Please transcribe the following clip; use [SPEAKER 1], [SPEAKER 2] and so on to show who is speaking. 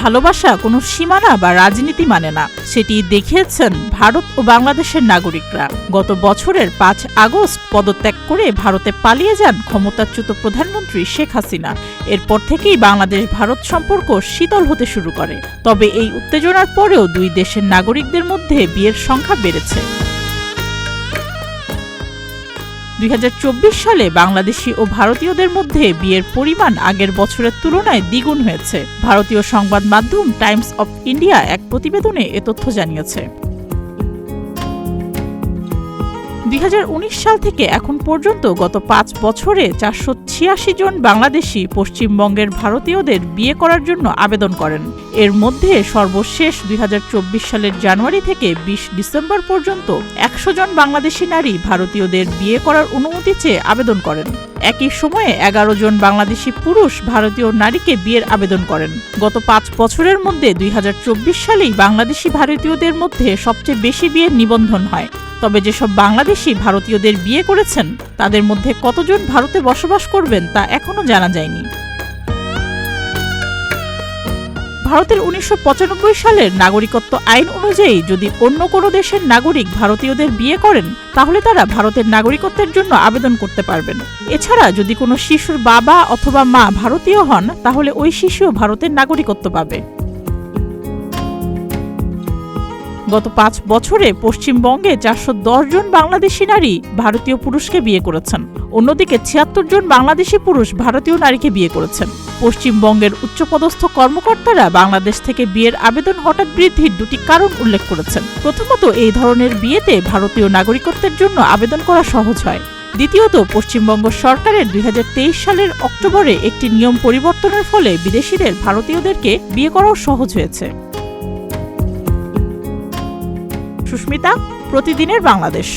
[SPEAKER 1] ভালোবাসা কোনো সীমানা বা রাজনীতি মানে না, সেটি দেখিয়েছেন ভারত ও বাংলাদেশের নাগরিকরা। গত বছরের ৫ আগস্ট পদত্যাগ করে ভারতে পালিয়ে যান ক্ষমতাচ্যুত প্রধানমন্ত্রী শেখ হাসিনা। এরপর থেকেই বাংলাদেশ ভারত সম্পর্ক শীতল হতে শুরু করে। তবে এই উত্তেজনার পরেও দুই দেশের নাগরিকদের মধ্যে বিয়ের সংখ্যা বেড়েছে। ২০২৪ সালে বাংলাদেশি ও ভারতীয়দের মধ্যে বিয়ের পরিমাণ আগের বছরের তুলনায় দ্বিগুণ হয়েছে। ভারতীয় সংবাদ মাধ্যম টাইমস অফ ইন্ডিয়া এক প্রতিবেদনে এ তথ্য জানিয়েছে। ২০১৯ সাল থেকে এখন পর্যন্ত গত ৫ বছরে ৪৮৬ জন বাংলাদেশি পশ্চিমবঙ্গের ভারতীয়দের বিয়ে করার জন্য আবেদন করেন। এর মধ্যে সর্বশেষ ২০২৪ সালের জানুয়ারি থেকে ২০ ডিসেম্বর পর্যন্ত ১০০ জন বাংলাদেশি নারী ভারতীয়দের বিয়ে করার অনুমতি চেয়ে আবেদন করেন। একই সময়ে ১১ জন বাংলাদেশি পুরুষ ভারতীয় নারীকে বিয়ের আবেদন করেন। গত ৫ বছরের মধ্যে ২০২৪ সালেই বাংলাদেশি ভারতীয়দের মধ্যে সবচেয়ে বেশি বিয়ের নিবন্ধন হয়। তবে যেসব বাংলাদেশি ভারতীয়দের বিয়ে করেছেন তাদের মধ্যে কতজন ভারতে বসবাস করবেন তা এখনো জানা যায়নি। ভারতের ১৯৯৫ সালের নাগরিকত্ব আইন অনুযায়ী যদি অন্য কোনো দেশের নাগরিক ভারতীয়দের বিয়ে করেন তাহলে তারা ভারতের নাগরিকত্বের জন্য আবেদন করতে পারবেন। এছাড়া যদি কোনো শিশুর বাবা অথবা মা ভারতীয় হন তাহলে ওই শিশুও ভারতের নাগরিকত্ব পাবে। গত ৫ বছরে পশ্চিমবঙ্গে ৪১০ জন বাংলাদেশি নারী ভারতীয় পুরুষকে বিয়ে করেছেন। অন্যদিকে ৭৬ জন বাংলাদেশি পুরুষ ভারতীয় নারীকে বিয়ে করেছেন। পশ্চিমবঙ্গের উচ্চপদস্থ কর্মকর্তারা বাংলাদেশ থেকে বিয়ের আবেদন হঠাৎ বৃদ্ধির দুটি কারণ উল্লেখ করেছেন। প্রথমত, এই ধরনের বিয়েতে ভারতীয় নাগরিকত্বের জন্য আবেদন করা সহজ হয়। দ্বিতীয়ত, পশ্চিমবঙ্গ সরকারের ২০২৩ সালের অক্টোবরে একটি নিয়ম পরিবর্তনের ফলে বিদেশিদের ভারতীয়দেরকে বিয়ে করাও সহজ হয়েছে। সুস্মিতা, প্রতিদিনের বাংলাদেশ।